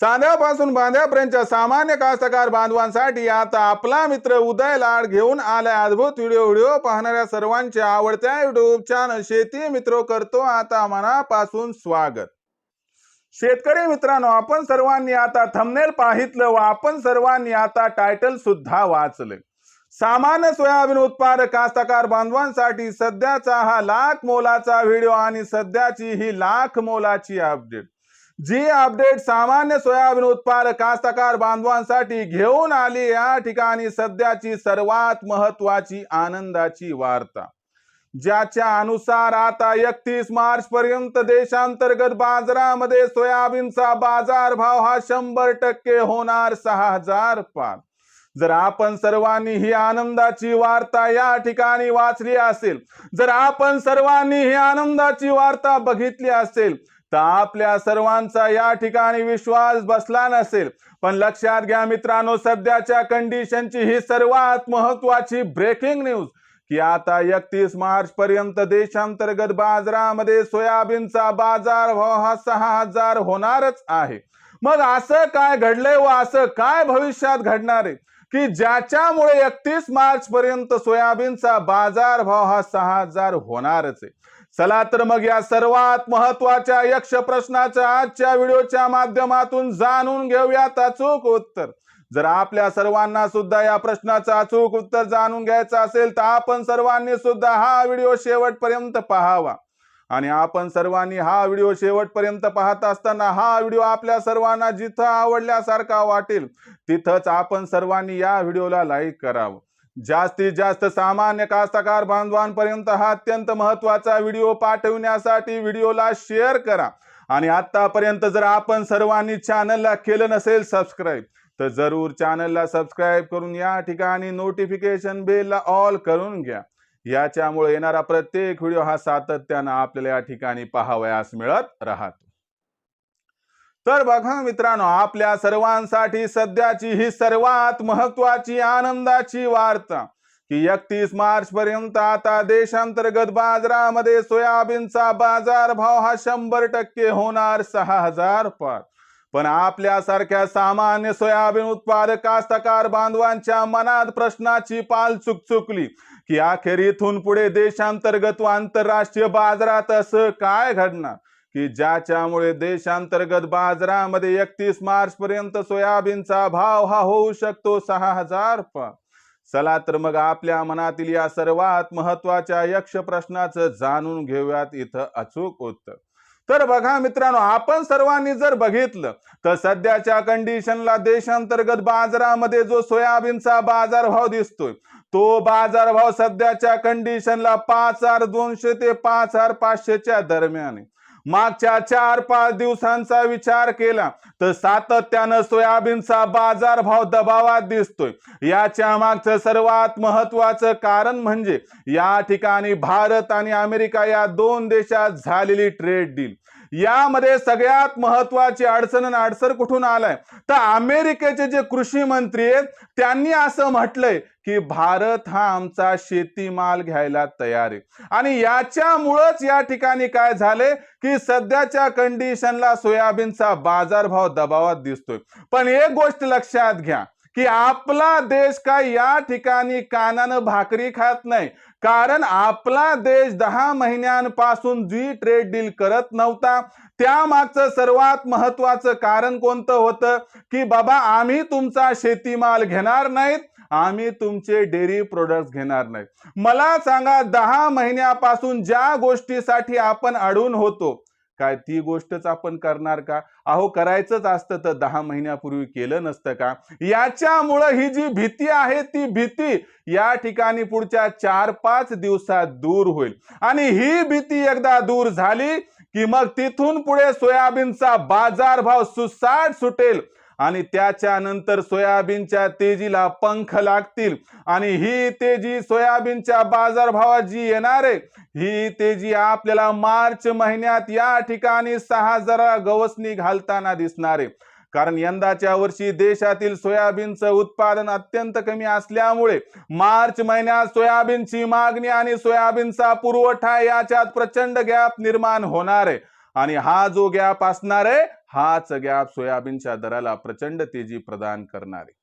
चांद्यापासून बांध्यापर्यंतच्या सामान्य कास्तकार बांधवांसाठी आता आपला मित्र उदय लाड घेऊन आलाय अद्भुत व्हिडिओ पाहणाऱ्या सर्वांच्या आवडत्या युट्यूब चॅनल शेती मित्र करतो आता मनापासून स्वागत। शेतकरी मित्रांनो, आपण सर्वांनी आता थंबनेल पाहितलं व आपण सर्वांनी आता टायटल सुद्धा वाचले। सामान्य सोयाबीन उत्पादक कास्तकार बांधवांसाठी सध्याचा हा लाख मोलाचा व्हिडिओ आणि सध्याची ही लाख मोलाची अपडेट, जी अपडेट सामान्य सोयाबीन उत्पादक कास्तकार बांधवांसाठी घेऊन आली या ठिकाणी सध्याची सर्वात महत्त्वाची आनंदाची वार्ता, ज्याच्या अनुसार आता 31 मार्च पर्यंत देशांतर्गत बाजारामध्ये सोयाबीनचा बाजारभाव हा 100% होणार 6000 पार। जर आपण सर्वांनी ही आनंदाची वार्ता या ठिकाणी वाचली असेल, जर आपण सर्वांनी ही आनंदाची वार्ता बघितली असेल तर आपल्या सर्वांचा या ठिकाणी विश्वास बसला नसेल। पण लक्षात घ्या मित्रांनो, सध्याच्या कंडिशनची ही सर्वात महत्त्वाची ब्रेकिंग न्यूज की आता 31 मार्च पर्यंत देशांतर्गत बाजारामध्ये सोयाबीनचा बाजारभाव हा 6000 होणारच आहे। मग असं काय घडलंय व असं काय भविष्यात घडणार आहे की ज्याच्यामुळे 31 मार्च पर्यंत सोयाबीनचा बाजारभाव हा 6000 होणारच आहे। चला तर मग या सर्वात महत्त्वाच्या यक्ष प्रश्नाचं आजच्या व्हिडिओच्या माध्यमातून जाणून घेऊयात अचूक उत्तर। जर आपल्या सर्वांना सुद्धा या प्रश्नाचं अचूक उत्तर जाणून घ्यायचं असेल तर आपण सर्वांनी सुद्धा हा व्हिडिओ शेवटपर्यंत पाहावा। आणि आपण सर्वांनी हा व्हिडिओ शेवटपर्यंत पाहत असताना हा व्हिडिओ आपल्या सर्वांना जिथं आवडल्यासारखा वाटेल तिथंच आपण सर्वांनी या व्हिडिओला लाईक करावं। जास्तीत जास्त सामान्य कास्तकार बांधवांपर्यंत हा अत्यंत महत्त्वाचा व्हिडिओ पाठवण्यासाठी व्हिडिओला शेअर करा। आणि आतापर्यंत जर आपण सर्वांनी चॅनलला केलं नसेल सबस्क्राईब तर जरूर चॅनलला सबस्क्राईब करून या ठिकाणी नोटिफिकेशन बेलला ऑल करून घ्या। याच्यामुळे येणारा प्रत्येक व्हिडिओ हा सातत्याने आपल्याला या ठिकाणी पाहावयास मिळत राहतो। तर बघा मित्रांनो, आपल्या सर्वांसाठी सध्याची ही सर्वात महत्त्वाची आनंदाची वार्ता की 31 मार्च पर्यंत आता देशांतर्गत बाजारामध्ये सोयाबीनचा बाजारभाव हा 100% होणार 6000 पार। पण आपल्यासारख्या सामान्य सोयाबीन उत्पादक कास्तकार बांधवांच्या मनात प्रश्नाची पाल चुकचुकली की अखेर इथून पुढे देशांतर्गत व आंतरराष्ट्रीय बाजारात असं काय घडणार की ज्याच्यामुळे देशांतर्गत बाजारामध्ये 31 मार्च पर्यंत सोयाबीनचा भाव हा होऊ शकतो 6000 पार। चला तर मग आपल्या मनातील या सर्वात महत्त्वाच्या यक्ष प्रश्नाचं जाणून घेऊयात इथं अचूक उत्तर। तर बघा मित्रांनो, आपण सर्वांनी जर बघितलं तर सध्याच्या कंडिशनला देशांतर्गत बाजारामध्ये जो सोयाबीनचा बाजारभाव दिसतोय तो बाजारभाव सध्याच्या कंडिशनला 5200 ते 5500 च्या दरम्यान आहे। मागच्या 4-5 दिवसांचा विचार केला तर सातत्याने सोयाबीनचा बाजारभाव दबावात दिसतोय। याच्या मागचं सर्वात महत्त्वाचं कारण म्हणजे या ठिकाणी भारत आणि अमेरिका या दोन देशात झालेली ट्रेड डील। यामध्ये सगळ्यात महत्त्वाची अडचण कुठून आलाय तर अमेरिकेचे जे कृषी मंत्री आहेत त्यांनी असं म्हटलंय की भारत हा आमचा शेतीमाल घ्यायला तयार आहे। आणि याच्यामुळेच या ठिकाणी काय झाले की सध्याच्या कंडिशनला सोयाबीनचा बाजारभाव दबावात दिसतोय। पण एक गोष्ट लक्षात घ्या की आपला देश काय या ठिकाणी कानानं भाकरी खात नाही, कारण आपला देश 10 महिन्यांपासून जी ट्रेड डील करत नव्हता त्यामागचं सर्वात महत्त्वाचं कारण कोणतं होतं की बाबा आम्ही तुमचा शेतीमाल घेणार नाहीत, आम्ही तुमचे डेअरी प्रोडक्ट्स घेणार नाहीत। मला सांगा 10 महिन्यापासून ज्या गोष्टीसाठी आपण अडून होतो काय ती गोष्टच आपण करणार का? अहो करायचंच असतं तर 10 महिन्यापूर्वी केलं नसतं का? याच्यामुळे ही जी भीती आहे ती भीती या ठिकाणी पुढच्या 4-5 दिवसात दूर होईल। आणि ही भीती एकदा दूर झाली की मग तिथून पुढे सोयाबीनचा बाजारभाव सुसाट सुटेल आणि त्याच्यानंतर सोयाबीनच्या तेजीला पंख लागतील। आणि ही तेजी सोयाबीनच्या बाजारभावात जी येणार आहे ही तेजी आपल्याला मार्च महिन्यात या ठिकाणी 6000 गवसणी घालताना दिसणार आहे। कारण यंदाच्या वर्षी देशातील सोयाबीनचं उत्पादन अत्यंत कमी असल्यामुळे मार्च महिन्यात सोयाबीनची मागणी आणि सोयाबीनचा पुरवठा याच्यात प्रचंड गॅप निर्माण होणार आहे। आणि हा जो गॅप असणार आहे हाच गॅप सोयाबीनच्या दराला प्रचंड तेजी प्रदान करणार आहे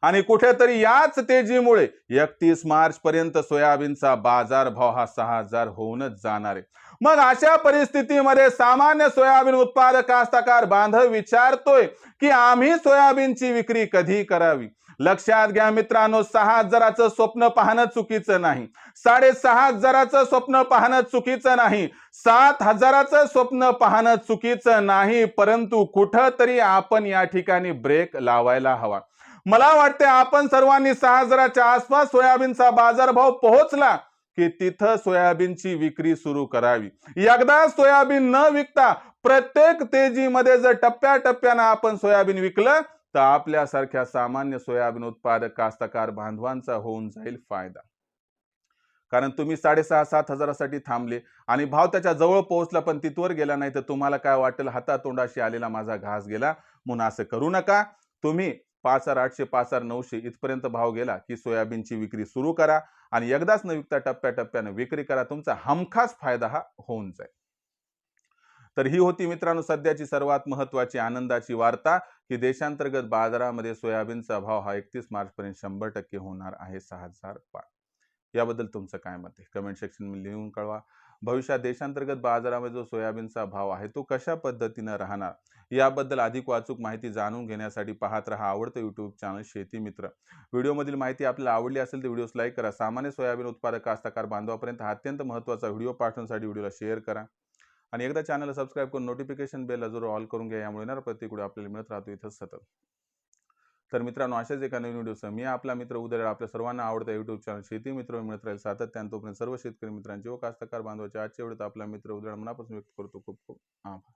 आणि कुठेतरी याच तेजीमुळे 31 मार्च पर्यंत सोयाबीनचा बाजारभाव हा 6,000 होऊनच जाणार आहे। मग अशा परिस्थितीमध्ये सामान्य सोयाबीन उत्पादक कास्तकार बांधव विचारतोय की आम्ही सोयाबीनची विक्री कधी करावी। लक्षात घ्या मित्रांनो, 6,000चं स्वप्न पाहणं चुकीचं नाही, 6,500चं स्वप्न पाहणं चुकीचं नाही, 7,000चं स्वप्न पाहणं चुकीचं नाही, परंतु कुठंतरी आपण या ठिकाणी ब्रेक लावायला हवा। मला वाटते आपण सर्वांनी 6,000च्या आसपास सोयाबीनचा बाजारभाव पोहोचला की तिथं सोयाबीनची विक्री सुरू करावी। एकदा सोयाबीन न विकता प्रत्येक तेजीमध्ये जर टप्प्याटप्प्यानं आपण सोयाबीन विकलं तर आपल्यासारख्या सामान्य सोयाबीन उत्पादक कास्तकार बांधवांचा होऊन जाईल फायदा। कारण तुम्ही 6,500-7 हजारासाठी थांबले आणि भाव त्याच्या जवळ पोहोचला पण तिथवर गेला नाही तर तुम्हाला काय वाटेल, हातातोंडाशी आलेला माझा घास गेला। म्हणून असं करू नका। तुम्ही 5,800 5,900 इथपर्यंत भाव गेला की सोयाबीनची विक्री सुरू करा आणि एकदाच न विकता टप्प्याटप्प्याने विक्री करा, तुमचा हमखास फायदा हा होऊन जाईल। तर ही होती मित्रांनो सध्याची सर्वात महत्त्वाची आनंदाची वार्ता की देशांतर्गत बाजारामध्ये सोयाबीनचा भाव हा 31 मार्च पर्यंत 100% होणार आहे 6,000 पार। याबद्दल तुमचं काय मत आहे कमेंट सेक्शन मध्ये लिहून कळवा। भविष्यात देशांतर्गत बाजारामध्ये जो सोयाबीनचा भाव आहे तो कशा पद्धतीने राहणार याबद्दल अधिक वाचूक माहिती जाणून घेण्यासाठी पाहत रहा आवडतं यूट्यूब चॅनल शेती मित्र। व्हिडिओमधील माहिती आपल्याला आवडली असेल तर व्हिडिओस लाईक करा। सामान्य सोयाबीन उत्पादक कास्तकार बांधवापर्यंत हा अत्यंत महत्त्वाचा व्हिडिओ पाठवण्यासाठी व्हिडिओला शेअर करा आणि एकदा चॅनलला सबस्क्राईब करून नोटिफिकेशन बेल जरूर ऑल करून घ्या, यामुळे येणारा प्रत्येक व्हिडिओ आपल्याला मिळत राहतो इथं सतत। तर मित्रांनो अशाच एका नवीन व्हिडिओसह मी आपला मित्र उदय आपल्या सर्वांना आवडता यूट्यूब चॅनल शेती मित्र मिळत राहील सातत्याने। तोपर्यंत सर्व शेतकरी मित्रांचे व कास्तकार बांधवांचे आजच्या व्हिडिओत आपला मित्र उदय मनापासून व्यक्त करतो खूप खूप आभार।